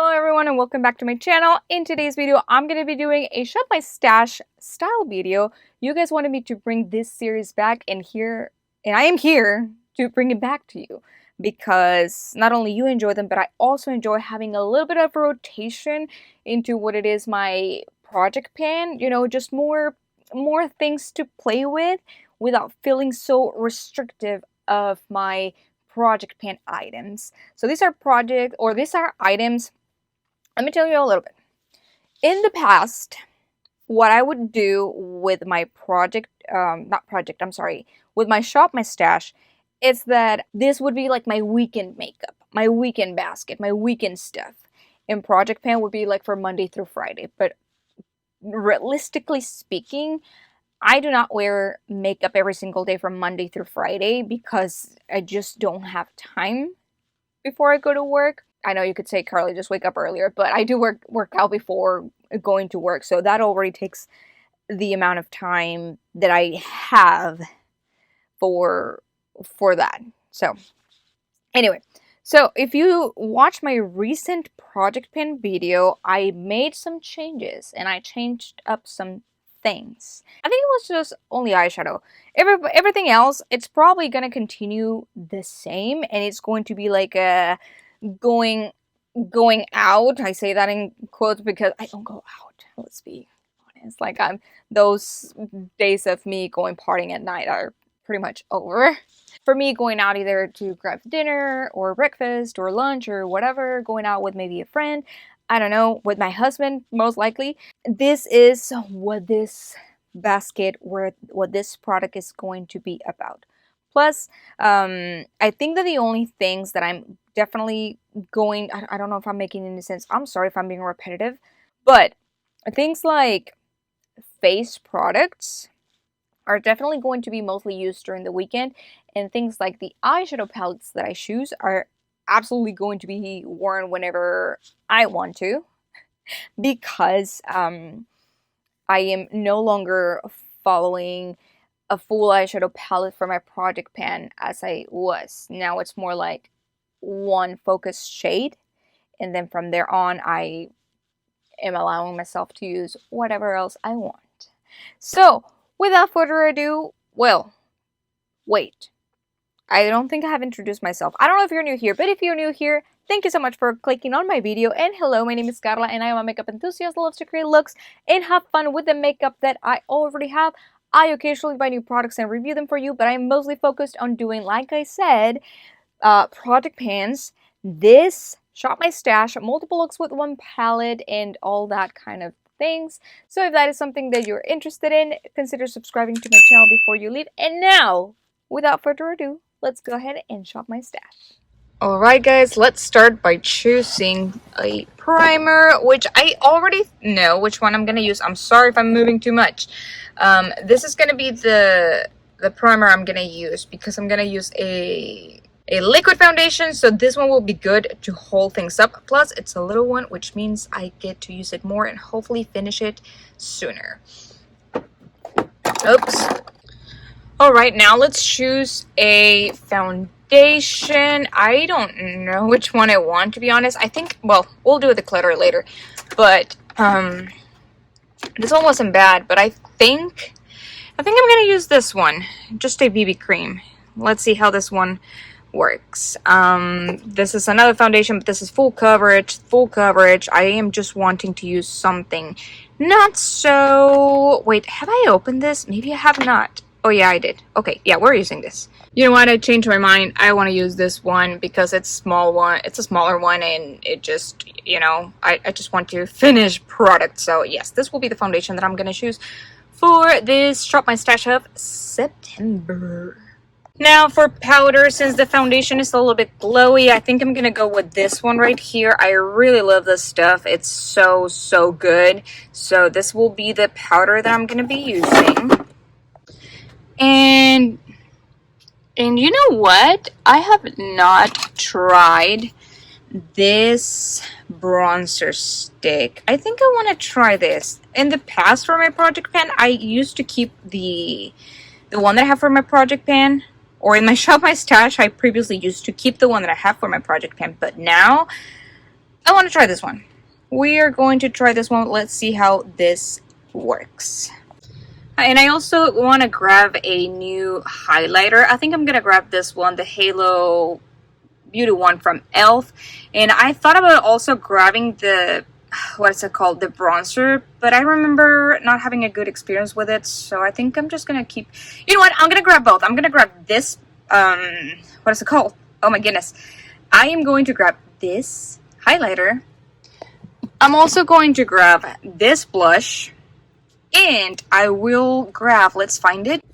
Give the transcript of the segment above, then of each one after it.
Hello everyone and welcome back to my channel. In today's video, I'm going to be doing a Shop My Stash style video. You guys wanted me to bring this series back and I am here to bring it back to you because not only you enjoy them, but I also enjoy having a little bit of a rotation into what it is my project pan, just more things to play with without feeling so restrictive of my project pan items. So these are items. Let me tell you a little bit. In the past, what I would do with my with my Shop My Stash, is that this would be like my weekend makeup, my weekend basket, my weekend stuff. And project pan would be like for Monday through Friday. But realistically speaking, I do not wear makeup every single day from Monday through Friday because I just don't have time before I go to work. I know you could say, Carly, just wake up earlier, but I do work out before going to work, so that already takes the amount of time that I have for that. So anyway, so if you watch my recent project pan video, I made some changes and I changed up some things. I think it was just only eyeshadow. Everything else, it's probably gonna continue the same, and it's going to be like a going out. I say that in quotes because I don't go out. Let's be honest. Like those days of me going partying at night are pretty much over. For me, going out either to grab dinner or breakfast or lunch or whatever, going out with maybe a friend, I don't know, with my husband, most likely. This is what this basket, what this product is going to be about. Plus, I think that the only things that I'm definitely going, I don't know if I'm making any sense. I'm sorry if I'm being repetitive, but things like face products are definitely going to be mostly used during the weekend, and things like the eyeshadow palettes that I choose are absolutely going to be worn whenever I want to, because I am no longer following a full eyeshadow palette for my project pan as I was. Now it's more like one focused shade, and then from there on I am allowing myself to use whatever else I want. So without further ado, well, wait, I don't think I have introduced myself. I don't know if you're new here, but if you're new here, thank you so much for clicking on my video. And hello, my name is Carla and I am a makeup enthusiast that loves to create looks and have fun with the makeup that I already have. I occasionally buy new products and review them for you, but I'm mostly focused on doing, like I said, project pans, this, Shop My Stash, multiple looks with one palette, and all that kind of things. So if that is something that you're interested in, consider subscribing to my channel before you leave. And now, without further ado, let's go ahead and shop my stash. Alright guys, let's start by choosing a primer, which I already know which one I'm going to use. I'm sorry if I'm moving too much. This is going to be the primer I'm going to use because I'm going to use a liquid foundation, so this one will be good to hold things up. Plus, it's a little one, which means I get to use it more and hopefully finish it sooner. Oops. Alright, now let's choose a foundation. I don't know which one I want, to be honest. I think, well, we'll do the glitter later. But, this one wasn't bad, but I think I'm going to use this one. Just a BB cream. Let's see how this one works. This is another foundation, but this is full coverage. I am just wanting to use something not so... Wait, have I opened this? Maybe I have not. Oh yeah, I did. Okay, yeah, we're using this. You know what? I changed my mind. I want to use this one because it's small one. It's a smaller one, and it just, I just want to finish product. So yes, this will be the foundation that I'm gonna choose for this Shop My Stash of September. Now for powder, since the foundation is a little bit glowy, I think I'm gonna go with this one right here. I really love this stuff. It's so good. So this will be the powder that I'm gonna be using. And you know what? I have not tried this bronzer stick. I think I want to try this. In the past for my project pan, I used to keep the one that I have for my project pan, or in my Shop My Stash, I previously used to keep the one that I have for my project pan, but now I want to try this one. We are going to try this one. Let's see how this works. And I also want to grab a new highlighter. I think I'm going to grab this one, the Halo Beauty one from e.l.f. And I thought about also grabbing the, what's it called, the bronzer, but I remember not having a good experience with it, so I think I'm just going to keep, you know what, I'm going to grab both. I'm going to grab this, what is it called? Oh my goodness. I am going to grab this highlighter. I'm also going to grab this blush. And I will grab, let's find it.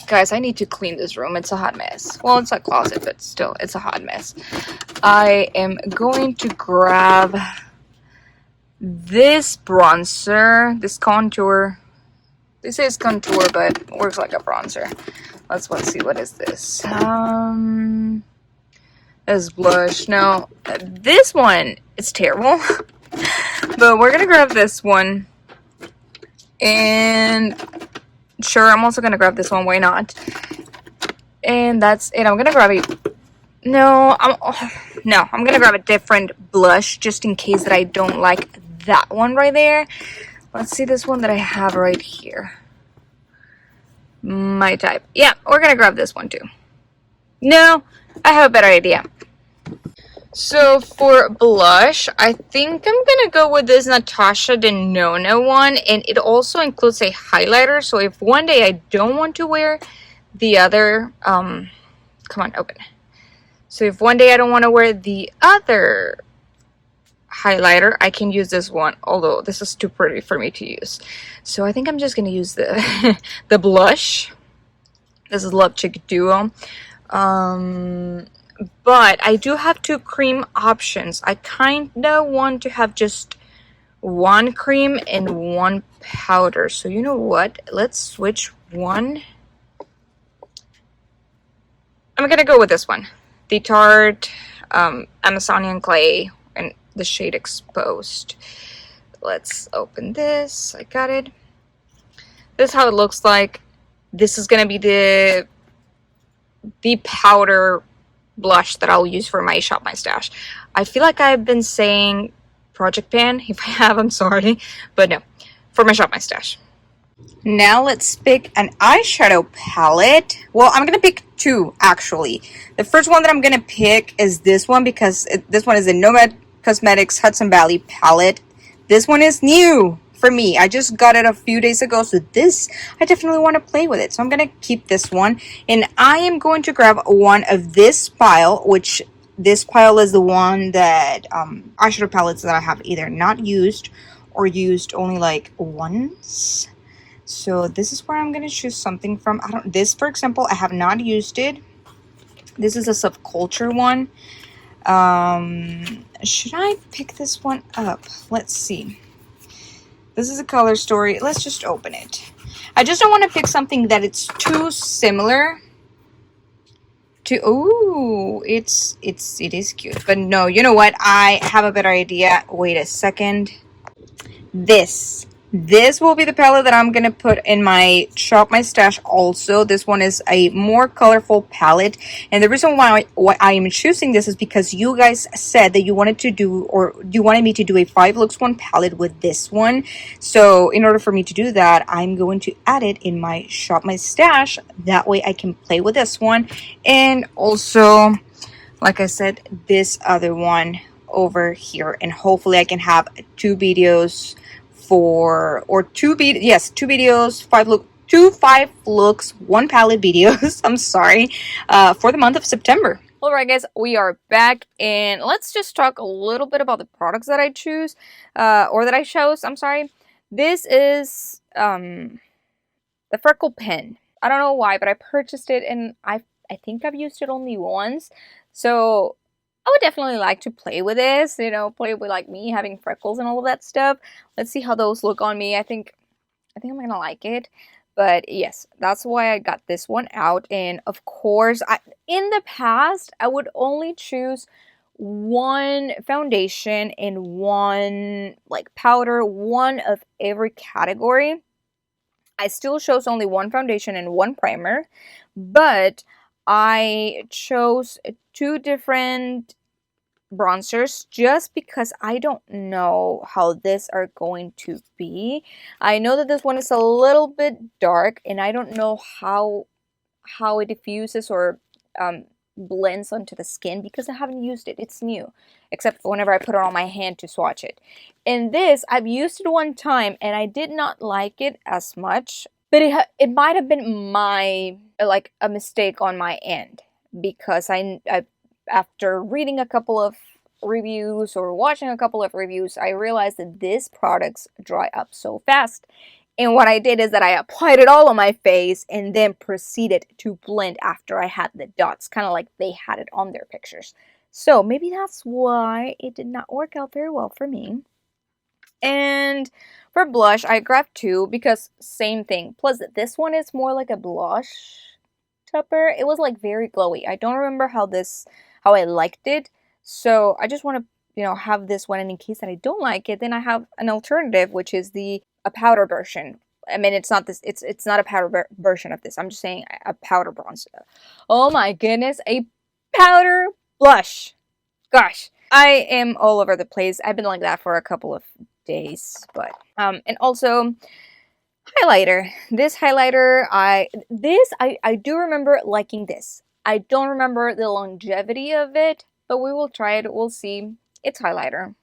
Guys, I need to clean this room. It's a hot mess. Well, it's a closet, but still, it's a hot mess. I am going to grab this bronzer, this contour. They say it's contour, but it works like a bronzer. Let's see, what is this? This blush. No, this one is terrible. But we're gonna grab this one, and sure, I'm also gonna grab this one. Why not? And that's it. I'm gonna grab I'm gonna grab a different blush just in case that I don't like that one right there. Let's see this one that I have right here. My type. Yeah, we're gonna grab this one too. No, I have a better idea. So for blush, I think I'm gonna go with this Natasha Denona one, and it also includes a highlighter. So if one day I don't want to wear the other, come on, open. So if one day I don't want to wear the other highlighter, I can use this one, although this is too pretty for me to use. So I think I'm just gonna use the the blush. This is Love Chick Duo. But I do have two cream options. I kinda want to have just one cream and one powder. So you know what? Let's switch one. I'm gonna go with this one. The Tarte Amazonian Clay and the shade Exposed. Let's open this. I got it. This is how it looks like. This is gonna be the powder blush that I'll use for my Shop My Stash. I feel like I've been saying Project Pan. If I have, I'm sorry. But no, for my Shop My Stash. Now let's pick an eyeshadow palette. Well, I'm going to pick two, actually. The first one that I'm going to pick is this one because this one is a Nomad Cosmetics Hudson Valley palette. This one is new for me. I just got it a few days ago, so this, I definitely want to play with it. So I'm going to keep this one. And I am going to grab one of this pile, which this pile is the one that eyeshadow palettes that I have either not used or used only like once. So this is where I'm going to choose something from. This, for example, I have not used it. This is a Subculture one. Should I pick this one up? Let's see. This is a Color Story. Let's just open it. I just don't want to pick something that it's too similar to. Ooh, it is cute. But no, you know what? I have a better idea. Wait a second. This will be the palette that I'm going to put in my Shop My Stash also. This one is a more colorful palette. And the reason why I am choosing this is because you guys said that you wanted to do, or you wanted me to do a 5 looks 1 palette with this one. So in order for me to do that, I'm going to add it in my Shop My Stash. That way I can play with this one. And also, like I said, this other one over here. And hopefully I can have 2 videos two videos, 5 looks 1 palette videos. I'm sorry, for the month of September. Alright guys, we are back, and let's just talk a little bit about the products that I choose, or that I chose, I'm sorry. This is the Freckle Pen. I don't know why, but I purchased it, and I think I've used it only once, so I would definitely like to play with this, you know, play with like me having freckles and all of that stuff. Let's see how those look on me. I think I'm gonna like it. But yes, that's why I got this one out. And of course, in the past, I would only choose one foundation and one like powder, one of every category. I still chose only one foundation and one primer, but I chose 2 different bronzers just because I don't know how these are going to be. I know that this one is a little bit dark, and I don't know how it diffuses or blends onto the skin because I haven't used it. It's new, except for whenever I put it on my hand to swatch it. And this, I've used it one time and I did not like it as much, but it might have been my, like, a mistake on my end, because I after reading a couple of reviews or watching a couple of reviews, I realized that these products dry up so fast. And what I did is that I applied it all on my face and then proceeded to blend after I had the dots, kind of like they had it on their pictures. So maybe that's why it did not work out very well for me. And for blush, I grabbed two because same thing. Plus, this one is more like a blush topper. It was like very glowy. I don't remember how I liked it. So I just want to, have this one, and in case that I don't like it, then I have an alternative, which is a powder version. I mean, it's not this. It's not a powder version of this. I'm just saying a powder bronze. Oh my goodness, a powder blush. Gosh, I am all over the place. I've been like that for a couple of days, but and also highlighter. This highlighter, I do remember liking this. I don't remember the longevity of it, but we will try it. We'll see. It's highlighter,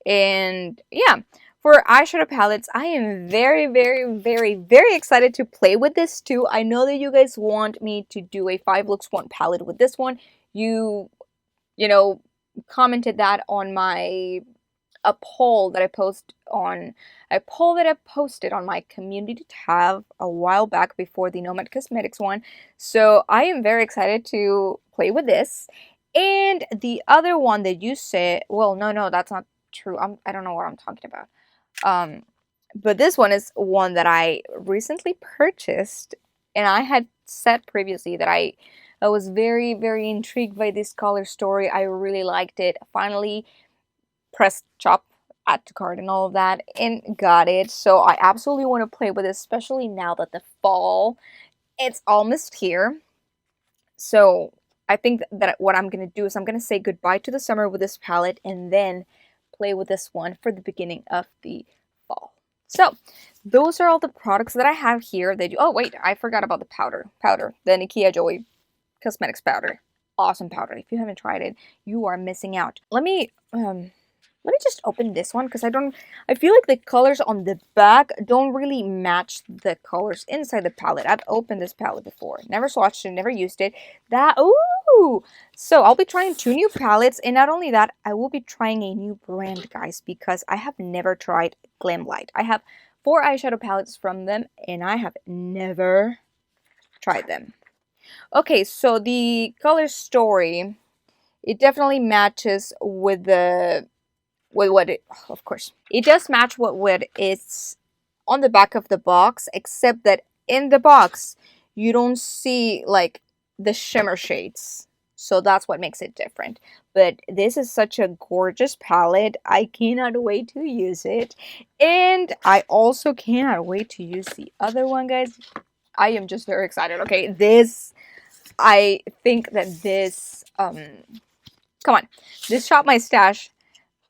and yeah. For eyeshadow palettes, I am very, very, very, very excited to play with this too. I know that you guys want me to do a 5 looks 1 palette with this one. You commented that on a poll that I posted on my community tab a while back before the Nomad Cosmetics one. So I am very excited to play with this. And the other one that you said, well, no, that's not true. I don't know what I'm talking about. But this one is one that I recently purchased, and I had said previously that I was very, very intrigued by this color story. I really liked it. Finally pressed chop, add to cart and all of that, and got it. So I absolutely want to play with it, especially now that the fall, it's almost here. So I think that what I'm going to do is I'm going to say goodbye to the summer with this palette and then play with this one for the beginning of the fall. So those are all the products that I have here. Oh wait, I forgot about the powder, the Nikia Joy Cosmetics powder. Awesome powder. If you haven't tried it, you are missing out. Let me just open this one because I feel like the colors on the back don't really match the colors inside the palette. I've opened this palette before. Never swatched it, never used it. Ooh! So I'll be trying 2 new palettes, and not only that, I will be trying a new brand, guys, because I have never tried Glamlite. I have 4 eyeshadow palettes from them, and I have never tried them. Okay, so the color story, it definitely matches with what it, of course, it does match what is on the back of the box, except that in the box you don't see like the shimmer shades, so that's what makes it different. But this is such a gorgeous palette. I cannot wait to use it, and I also cannot wait to use the other one, guys. I am just very excited. Okay, I think that this come on, this Shop My Stash,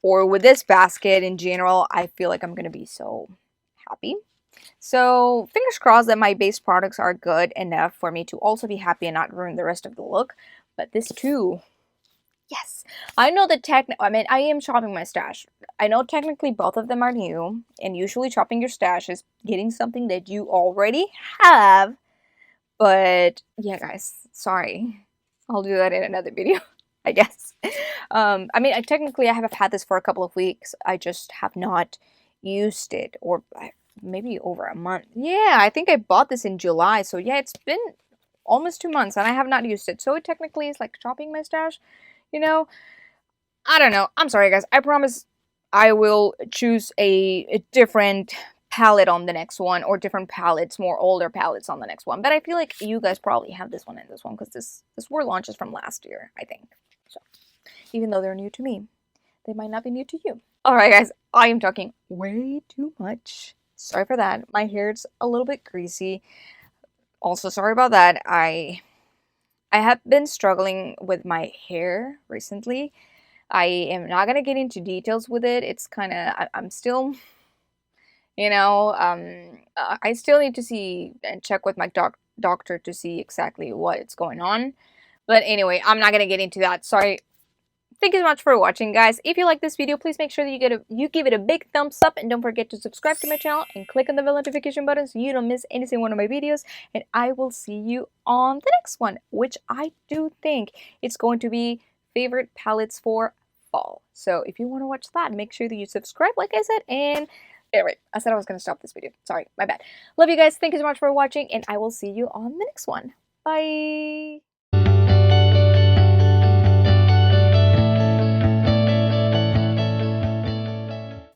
or with this basket in general, I feel like I'm going to be so happy. So fingers crossed that my base products are good enough for me to also be happy and not ruin the rest of the look. But this too, yes. I know that I am shopping my stash. I know technically both of them are new, and usually shopping your stash is getting something that you already have. But yeah, guys, sorry. I'll do that in another video, I guess. Technically I have had this for a couple of weeks. I just have not used it, or maybe over a month. Yeah, I think I bought this in July. So yeah, it's been almost 2 months and I have not used it. So it technically is like shopping my stash, I don't know. I'm sorry, guys. I promise I will choose a different palette on the next one, or different palettes, more older palettes on the next one. But I feel like you guys probably have this one and this one, because this were launches from last year, I think. So even though they're new to me, they might not be new to you. Alright, guys, I am talking way too much. Sorry for that. My hair's a little bit greasy. Also, sorry about that. I I have been struggling with my hair recently. I am not gonna get into details with it. It's kind of, I'm still, I still need to see and check with my doctor to see exactly what's going on. But anyway, I'm not gonna get into that. Sorry. Thank you so much for watching, guys. If you like this video, please make sure that you give it a big thumbs up, and don't forget to subscribe to my channel and click on the bell notification button so you don't miss any single one of my videos. And I will see you on the next one, which I do think it's going to be favorite palettes for fall. So if you want to watch that, make sure that you subscribe, like I said. And anyway, I said I was going to stop this video. Sorry, my bad. Love you guys. Thank you so much for watching, and I will see you on the next one. Bye.